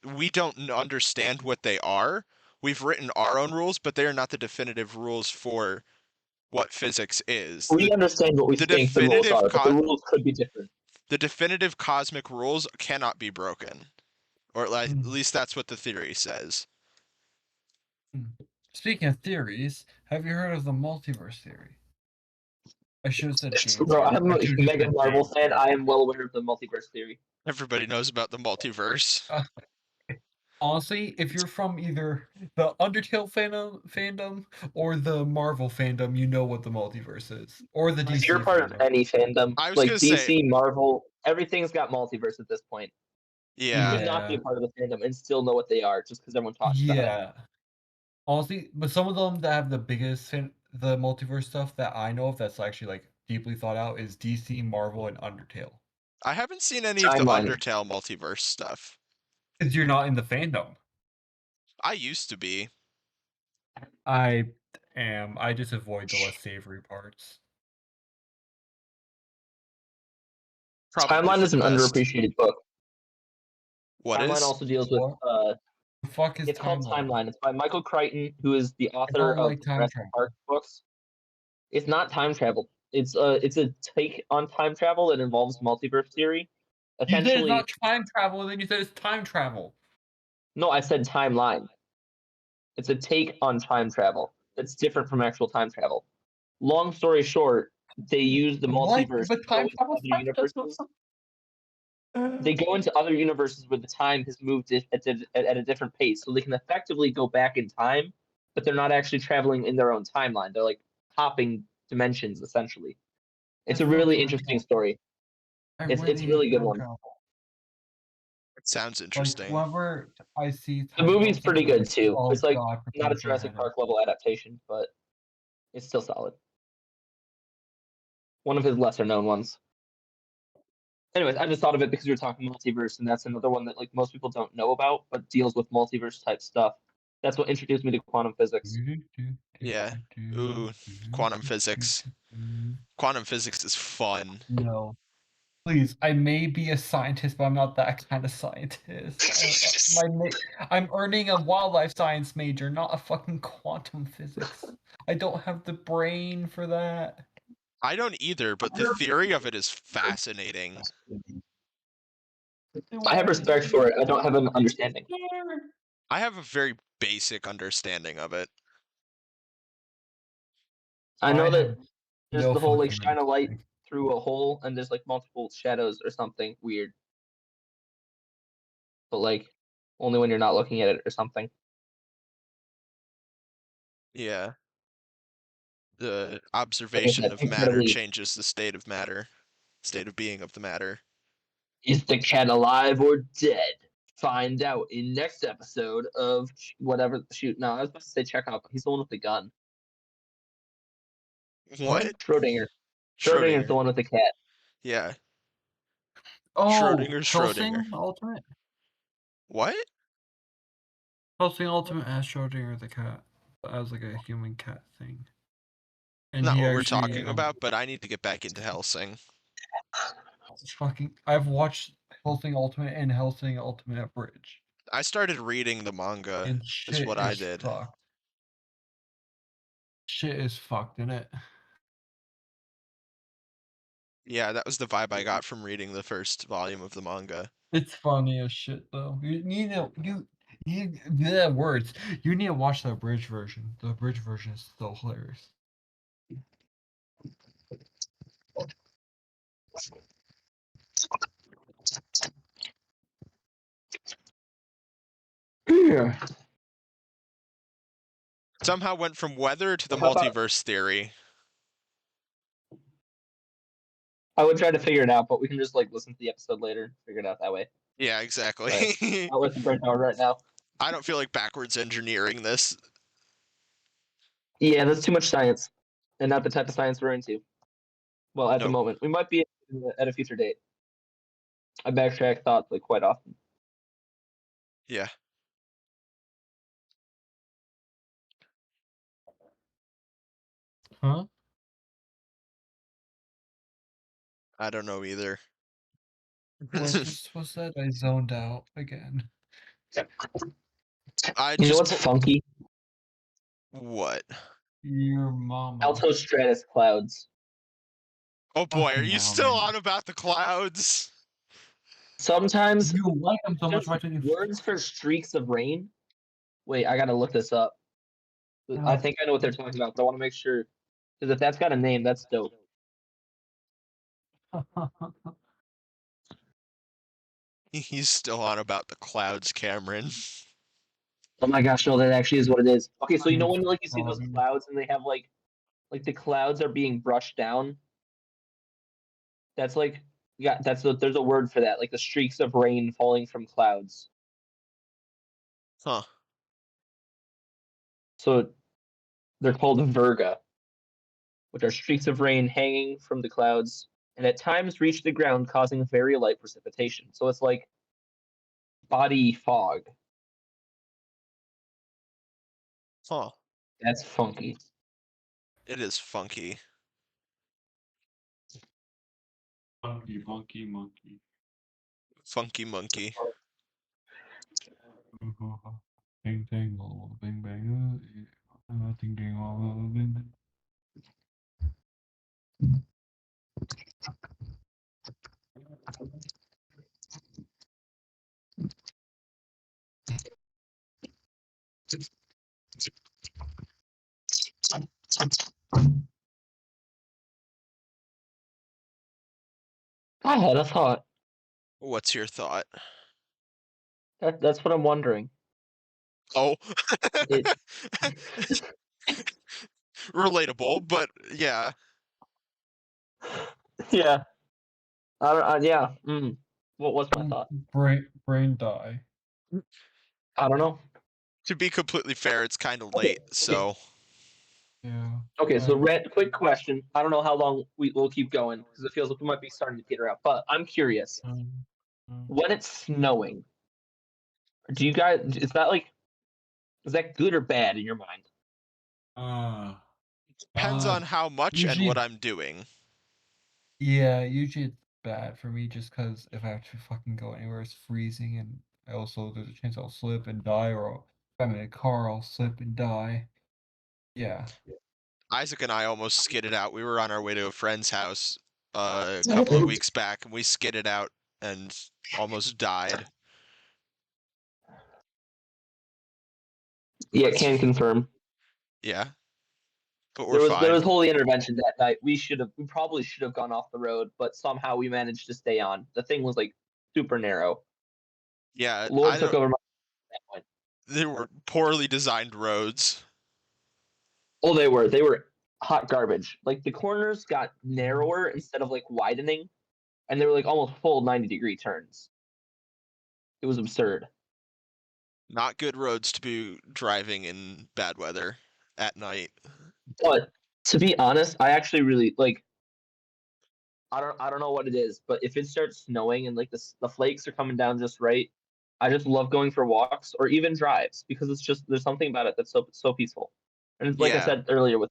We don't understand what they are. We've written our own rules, but they are not the definitive rules for what physics is. We understand what we the think the rules definitive are, but the rules could be different. The definitive cosmic rules cannot be broken. Or at least that's what the theory says. Speaking of theories, have you heard of the multiverse theory? I should have said James. Bro, I'm a mega Marvel fan. I am well aware of the multiverse theory. Everybody knows about the multiverse. Honestly, if you're from either the Undertale fandom or the Marvel fandom, you know what the multiverse is. Or the DC If you're part of any fandom, I was like gonna DC, say- Marvel, everything's got multiverse at this point. Yeah. You could not be a part of the fandom and still know what they are just because everyone talks about it. Yeah. Honestly, but some of them that have the biggest the multiverse stuff that I know of that's actually like deeply thought out is DC, Marvel, and Undertale. I haven't seen any of the Undertale multiverse stuff. Because you're not in the fandom. I used to be. I am. I just avoid the less savory parts. Timeline is an underappreciated book. What Timeline is? also deals with the fuck is it's called Timeline. It's by Michael Crichton, who is the author of the Jurassic Park books. It's not time travel. It's a take on time travel that involves multiverse theory. You said it's not time travel, and then you said it's time travel. No, I said timeline. It's a take on time travel that's different from actual time travel. Long story short, they use the multiverse to go into other universes. They go into other universes where the time has moved at a different pace, so they can effectively go back in time, but they're not actually traveling in their own timeline. They're like hopping dimensions, essentially. It's a really interesting story. It's a really good one. It sounds interesting. Like, whenever I see the movie's pretty good too. Oh, it's like God, not a Jurassic Park level adaptation, but it's still solid. One of his lesser known ones. Anyways, I just thought of it because we were talking multiverse, and that's another one that like most people don't know about, but deals with multiverse type stuff. That's what introduced me to quantum physics. Yeah. Ooh, quantum physics. Quantum physics is fun. No. Please, I may be a scientist, but I'm not that kind of scientist. I'm earning a wildlife science major, not a fucking quantum physics. I don't have the brain for that. I don't either, but the theory of it is fascinating. I have respect for it. I don't have an understanding. I have a very basic understanding of it. I know that there's the whole like shine a light through a hole and there's like multiple shadows or something weird. But like only when you're not looking at it or something. Yeah. The observation of matter changes the state of matter. State of being of the matter. Is the cat alive or dead? Find out in next episode of whatever. Shoot, no, I was about to say Chekhov. He's the one with the gun. What? Schrodinger. Schrodinger's the one with the cat. Yeah. Oh, Schrodinger. Ultimate? What? Helsing Ultimate as Schrodinger the cat. As like a human cat thing. And not what we're talking about, but I need to get back into Helsing. I've watched Helsing Ultimate and Helsing Ultimate Bridge. I started reading the manga. And Is shit what I did. fucked. Shit is fucked, innit? Yeah, that was the vibe I got from reading the first volume of the manga. It's funny as shit though. You need the words. You need to watch the abridged version. The abridged version is so hilarious. Yeah. Somehow went from weather to the How about- multiverse theory. I would try to figure it out, but we can just like listen to the episode later, figure it out that way. Yeah, exactly. Not worth the brain power right now. I don't feel like backwards engineering this. Yeah, that's too much science, and not the type of science we're into. Well, at the Nope. moment, we might be at a future date. I backtrack thoughts like quite often. Yeah. Huh? I don't know either. What's that? I zoned out again. I You know just what's funky? what? Your mama. Altostratus clouds. Oh boy, are Fucking you hell, still man. on about the clouds? Sometimes You like them so much, just why don't you words for streaks of rain. Wait, I gotta look this up. I think I know what they're talking about, but I want to make sure because if that's got a name, that's dope. He's still on about the clouds, Cameron. Oh my gosh, no, that actually is what it is. Okay, so you know when like you see those Frogging. clouds and they have like the clouds are being brushed down? That's like there's a word for that, like the streaks of rain falling from clouds. Huh. So they're called virga, which are streaks of rain hanging from the clouds and at times reach the ground, causing very light precipitation. So it's like body fog. Huh. That's funky. It is funky. Funky, funky, monkey. Funky monkey. Bing, bang, oh, bing, bang, ding, ding, oh, bing, bang. I had a thought. What's your thought? That's what I'm wondering. Oh. It Relatable, but yeah. yeah. I don't. Yeah. What was my thought? Brain die. I don't know. To be completely fair, it's kind of late, so Yeah. Okay, so Right. quick question. I don't know how long will keep going because it feels like we might be starting to peter out. But I'm curious. When it's snowing, do you guys? Is that good or bad in your mind? depends on how much and usually, what I'm doing. yeah, usually it's bad for me just because if I have to fucking go anywhere, it's freezing, and I also there's a chance I'll slip and die, or if I'm in a car, I'll slip and die. Yeah. Isaac and I almost skidded out. We were on our way to a friend's house a couple of weeks back, and we skidded out and almost died. Yeah, But can confirm. yeah, but we're There was fine. holy intervention that night. We probably should have gone off the road, but somehow we managed to stay on. The thing was like super narrow. Yeah, Lord took over my at that point. They were poorly designed roads. Oh, they were hot garbage. Like the corners got narrower instead of like widening, and they were like almost full 90-degree turns. It was absurd. Not good roads to be driving in bad weather at night. But to be honest, I actually really like. I don't know what it is, but if it starts snowing and like the flakes are coming down just right, I just love going for walks or even drives because it's just there's something about it that's so peaceful. And it's like I Yeah, said earlier, with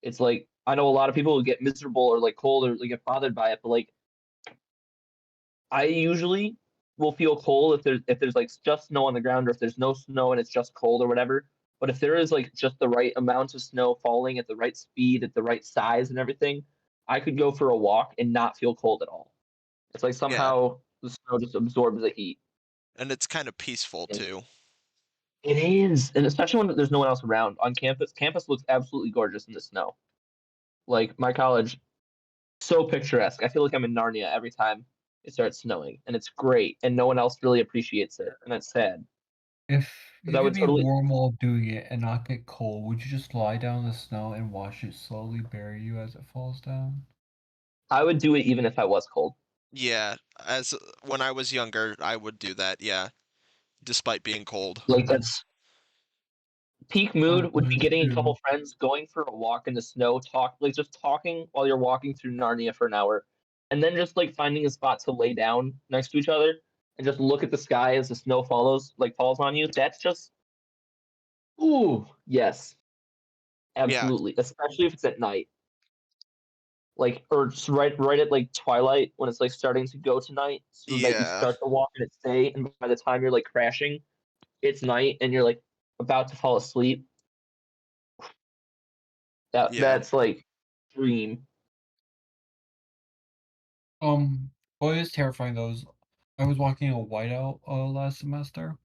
it's like I know a lot of people who get miserable or like cold or like get bothered by it, but like I usually will feel cold if there's like just snow on the ground, or if there's no snow and it's just cold or whatever. But if there is like just the right amount of snow falling at the right speed, at the right size and everything, I could go for a walk and not feel cold at all. It's like Yeah, somehow the snow just absorbs the heat. and it's kind of peaceful And too. it is, and especially when there's no one else around on campus. Campus looks absolutely gorgeous in the snow. Like my college, so picturesque. I feel like I'm in Narnia every time it starts snowing, and it's great, and no one else really appreciates it, and that's sad. If Because you I could would be totally, warm while doing it and not get cold, would you just lie down in the snow and watch it slowly bury you as it falls down? I would do it even if I was cold. Yeah, as when I was younger, I would do that. Yeah, despite being cold. Like that's peak mood would be Would getting a couple too. friends, going for a walk in the snow, just talking while you're walking through Narnia for an hour, and then just like finding a spot to lay down next to each other and just look at the sky as the snow falls on you. That's just ooh, yes, Yeah, absolutely. Especially if it's at night. Like or just right at like twilight when it's like starting to go to night, so that you yeah, start to walk and it's day, and by the time you're like crashing, it's night and you're like about to fall asleep. yeah. That's like dream. What is terrifying though is I was walking a whiteout last semester.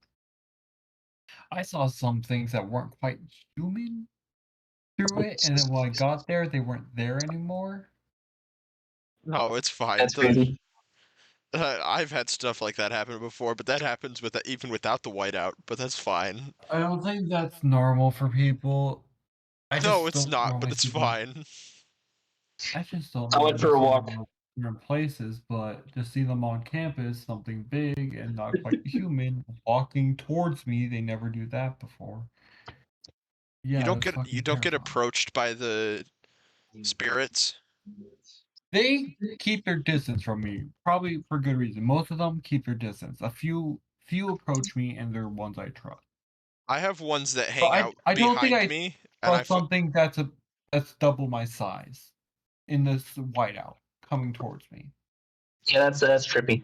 I saw some things that weren't quite human through it, and then when I got there, they weren't there anymore. No, it's fine. That's crazy. I've had stuff like that happen before, but that happens with even without the whiteout. But that's fine. I don't think that's normal for people. I No, just it's don't not, but normally it's see them. fine. I just don't I went normally for a see walk. them in different places, but to see them on campus, something big and not quite human, walking towards me, they never do that before. Yeah, it's You fucking don't get terrifying. approached by the spirits. They keep their distance from me, probably for good reason. Most of them keep their distance. A few approach me, and they're ones I trust. I have ones that But hang out I don't think behind I me, and trust something that's double my size in this whiteout coming towards me. Yeah, that's trippy.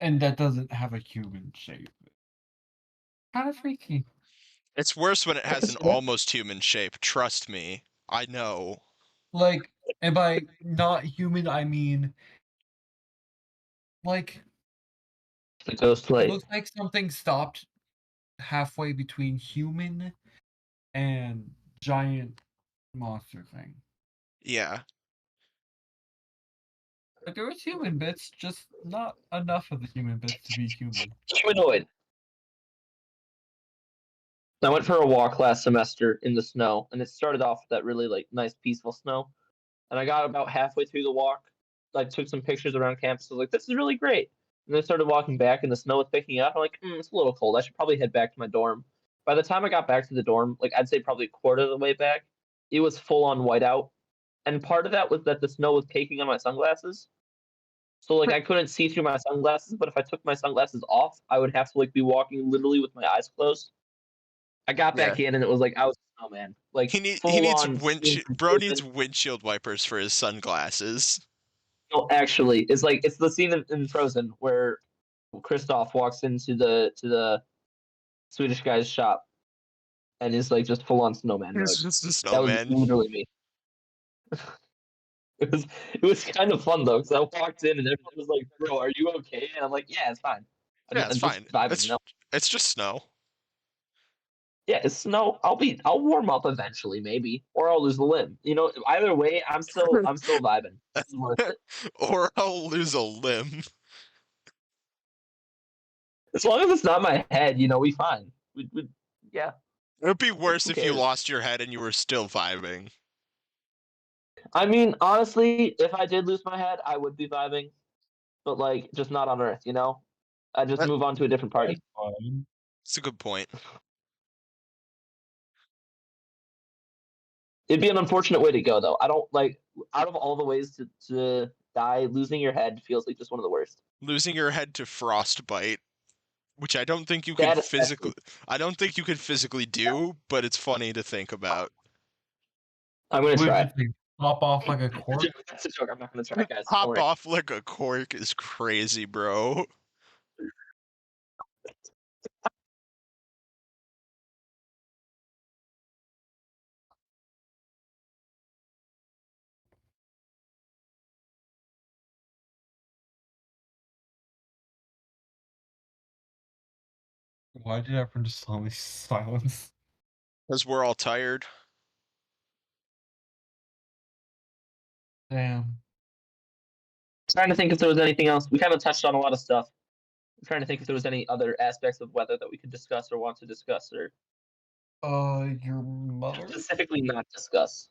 And that doesn't have a human shape. Kind of freaky. it's worse when it I has can an see that. almost human shape. Trust me, I know. Like, and by not human, I mean like The ghost it light. looks like something stopped halfway between human and giant monster thing. Yeah, Like there was human bits, just not enough of the human bits to be human. Humanoid. I went for a walk last semester in the snow, and it started off with that really like nice peaceful snow. And I got about halfway through the walk. I took some pictures around campus. I was like, "This is really great." And then I started walking back, and the snow was picking up. I'm like, "It's a little cold. I should probably head back to my dorm." By the time I got back to the dorm, like I'd say probably a quarter of the way back, it was full on whiteout. And part of that was that the snow was caking on my sunglasses. So like I couldn't see through my sunglasses, but if I took my sunglasses off, I would have to like be walking literally with my eyes closed. I got yeah. back in and it was like I was a snowman, like He full needs on scene from bro needs Frozen. windshield wipers for his sunglasses. No, actually, it's the scene in Frozen where Kristoff walks into the Swedish guy's shop and is like just full on snowman He's mode. just a That was snowman. literally me. It was kind of fun though because I walked in and everyone was like, "Bro, are you okay?" And I'm like, "Yeah, it's fine. Yeah, it's I'm just fine. vibing, you know." It's just snow. Yeah, it's snow. I'll warm up eventually, maybe, or I'll lose a limb. You know, either way, I'm still vibing. It's worth it. Or I'll lose a limb. As long as it's not my head, you know, we fine. We yeah. It would be worse Who if you cares? lost your head and you were still vibing. I mean, honestly, if I did lose my head, I would be vibing, but like just not on Earth, you know. I just That- move on to a different That's party. fine. That's a good point. It'd be an unfortunate way to go, though. I don't like out of all the ways to die, losing your head feels like just one of the worst. Losing your head to frostbite, which That especially. I don't think you could physically do, but it's funny to think about. I'm gonna What did try. you think? Pop off like a cork. That's a joke. I'm not gonna try, guys. Don't Pop worry. off like a cork is crazy, bro. Why did everyone just suddenly silence? Because we're all tired. Damn. Trying to think if there was anything else. We kind of touched on a lot of stuff. I'm trying to think if there was any other aspects of weather that we could discuss or want to discuss, or Your mother? specifically not discuss.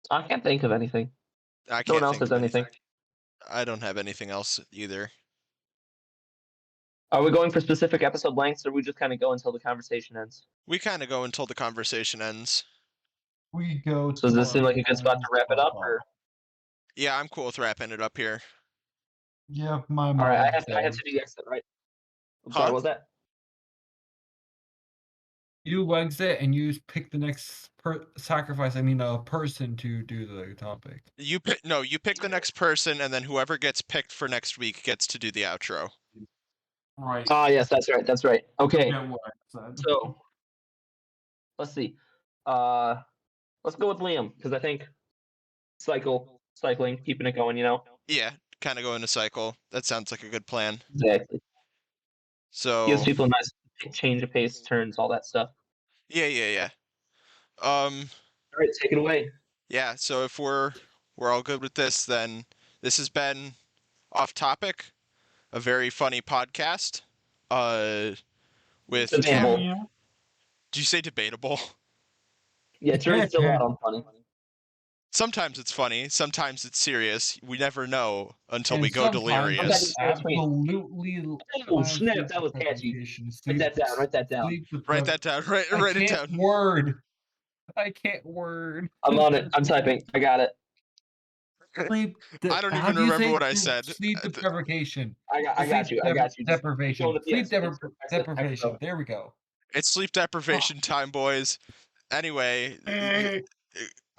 I can't think of anything. I No one can't else think has of anything. I don't have anything else either. Are we going for specific episode lengths, or we just kind of go until the conversation ends? We kind of go until the conversation ends. We go. So does this seem like a good spot to wrap it up, or? Yeah, I'm cool with wrapping it up here. Yeah, my All mom. right, I have to do the exit, right? I'm sorry, what was that? You exit and you pick the next person to do the topic. You pick the next person, and then whoever gets picked for next week gets to do the outro. Right. Ah, yes, that's right. That's right. Okay. Forget what I said. So let's see. Let's go with Liam because I think cycling, keeping it going. You know. Yeah, kind of go in a cycle. That sounds like a good plan. Exactly. So Gives people a nice change of pace, turns, all that stuff. yeah. All right, take it away. Yeah. So if we're all good with this, then this has been Off Topic, a very funny podcast. With Debatable. Did you say debatable? Yeah, Drew's still out on funny. Sometimes it's funny, sometimes it's serious. We never know until we go sometimes delirious. it's absolutely. Oh snap! That was catchy. Write that down. Write that down. Write that down. Write it down. I can't word. I'm on it. I'm typing. I got it. Sleep. I don't even remember what I said. Sleep deprivation. I got you. I got you. Deprivation. Sleep deprivation. Extra. There we go. It's sleep deprivation time, boys. Anyway,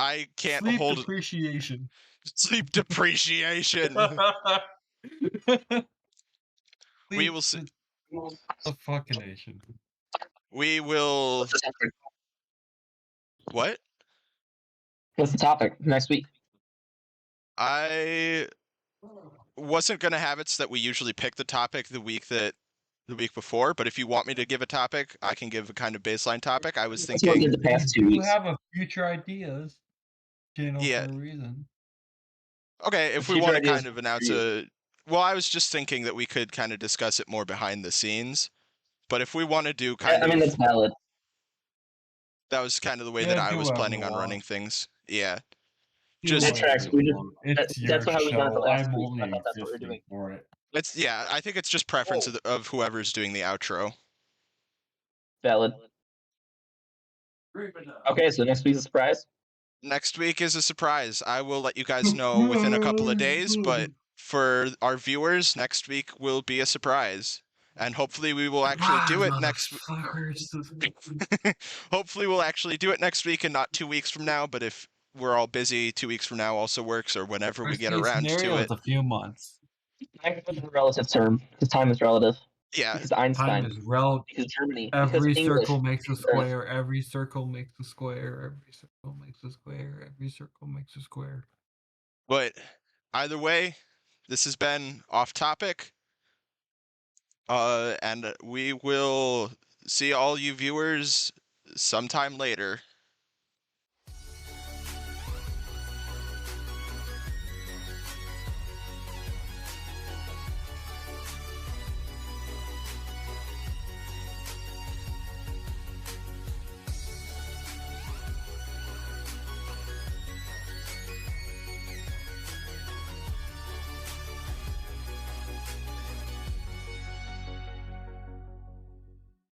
I can't sleep hold depreciation. Sleep depreciation. We will see. The fucking nation. We will. What? What's the topic next week? I wasn't gonna have it so that we usually pick the topic the week before, but if you want me to give a topic, I can give a kind of baseline topic. I was thinking. The past 2 You weeks. have a future ideas channel for a reason. Okay, if we want to kind of announce well, I was just thinking that we could kind of discuss it more behind the scenes, but if we want to do I mean, that's valid. That was kind of the way that I was planning on running things. Yeah. That tracks. That's how we done it the last week. Only I thought that's what we're doing. For it. I think it's just preference of whoever's doing the outro. Valid. Okay, so next week's a surprise? Next week is a surprise. I will let you guys know within a couple of days, but for our viewers, next week will be a surprise. And hopefully we will actually do it next week. Hopefully we'll actually do it next week and not 2 weeks from now, but if we're all busy, 2 weeks from now also works, or whenever we get around to it. It's a few months. Time is a relative term, because time is relative. Yeah. Because Einstein. Time is relative. Because Germany. Every because circle English, makes a square. Every circle makes a square. Every circle makes a square. Every circle makes a square. But either way, this has been Off Topic. And we will see all you viewers sometime later.